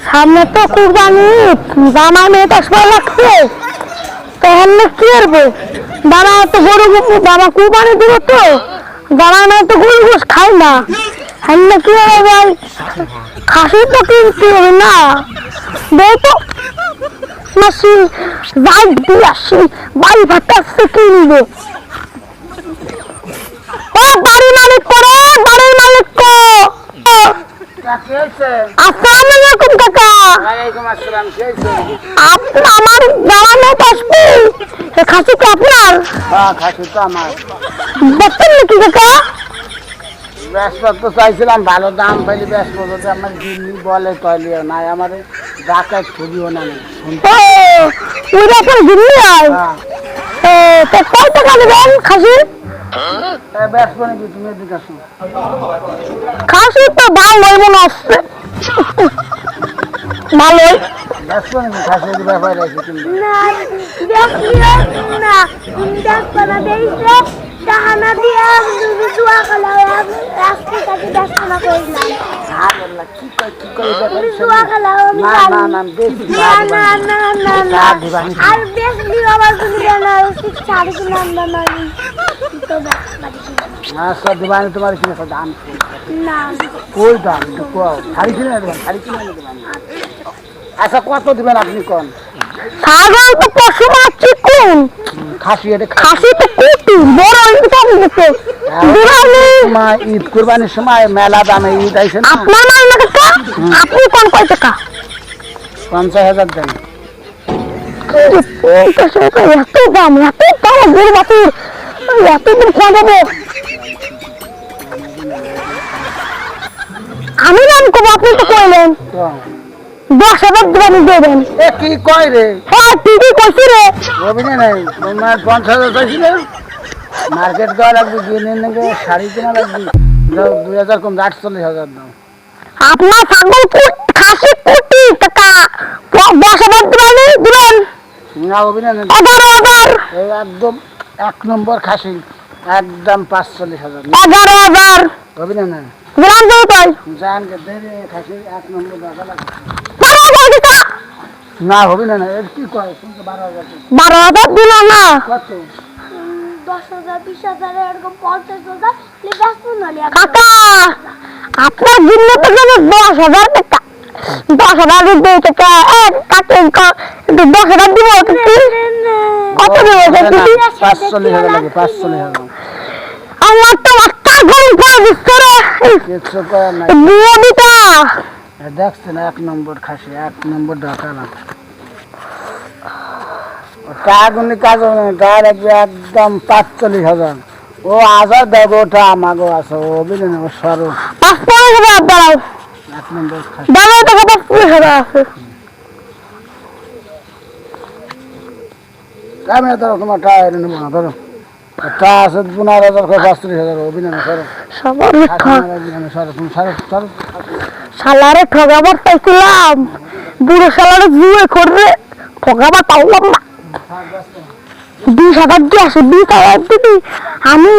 সামনে তো কুরবানি, জামা মেয়ে তো সময় লাগছে, তখন কি করবো? বাবা তো গরু, বাবা কুরবানি দিব তো, বাবা মেয়ে তো গরু গোস খাই না, হ্যাঁ কি হবে ভাই? খাসি তো কিনতে হবে না, বউ তো মাসি যাই দিয়ে আসি, বাড়ি ভাত কিনবো। বাড়ির মালিক করে, বাড়ির মালিক আসসালামু আলাইকুম কাকা। আমার জামানো আসবে, খাসি তো আপনার? খাসি তো আমার। দেখছেন নাকি কাকা? বৃহস্পতি তো চাইছিলাম, ভালো দাম পাইলে বৃহস্পতি আমার জিনি বলে তলিও নাই, আমার ডাকাত ছবিও না ওই রকম জিনিস হয়। তো কয় টাকা দেবেন খাসি? বৃহস্পতি তুমি এদিকে আসো। খাসি তো ভালোই মনে হচ্ছে, ভালোই। বৃহস্পতি খাসির ব্যাপারে আছে কিন্তু দিবানি তোমার কিনে দাম কই দাম শাড়ি কিনে দেবেন, শাড়ি কিনে দেবেন। আচ্ছা কত দিবেন আপনি কোন? ছাগল তো পশু মারছি কোন, খাসি এটা খাসি তো কুটি বড় ঈদ কুরবানির সময় মেলা দামে ঈদ আইছে না। আপনার নাই না কাকা? আপনি কোন কয় টাকা? 50,000 দেন। এত দাম, এত দাম গরু বাছুর, এত দিন খাওয়া যাবো? আমি নাম করবো, আপনি তো কইলেন 10,000 দিবেন, দেবেন। কি কয় রে? হ্যাঁ ঠিকই কইছি রে। রবিনে নাই তোমার 50,000 চাইছিল, মার্কেট দেওয়া লাগবে, কিনে নেবে শাড়ি কেনা লাগবে, 2,000 কম 48,000 দাম। আপনার ছাগল খাসি কুটি টাকা 10,000 দিবেন। না রবিনে নেই, 11,000, একদম 1 নম্বর খাসি, একদম 45,000। 11,000 রবিনে নেই গ্রাম দেবে কই? জানকে দেবে খাসি 1 নম্বর টাকা লাগবে 12,000 টাকা। না রবিনে নেই কি কয়? 12,000 12,000 দিল না। কত? 10,000 20,000 এরকম 50,000 ব্যস্ত নলি কাকা আপনার জন্য তো 10,000 টাকা, 10,000 দিতে টাকা কাকে 10,000 দিব? কত দেবো? 45,000 লাগে, 45,000। আমার তো একটা গরম করে দিচ্ছে রে, কিছু করার নাই। বিটা দেখছেন 1 নম্বর খাসি, 1 নম্বর ঢাকা না কাগুনি কাজ গায়ে রাখবে একদম 45,000। ও আজাদ দেব, ওটা আমাগো আছে, ও বুঝলেন সরু 5,000 দাঁড়াও, 1 নম্বর খাসি। দাঁড়াও টাকা 5,000 আছে। আমি ধরো তোমার টাকা নেবো না, ধরো টা আছে 15,000 করে 35,000, ও বুঝলেন সরো সবার সরো তুমি সরো সরো। শালারে ঠগাবার চাইছিলাম, বুড়ো শালারে জুয়ে করবে, ঠগাবার পারলাম না। 20,000 দিয়ে আসে, 20,000 দিবি, আমি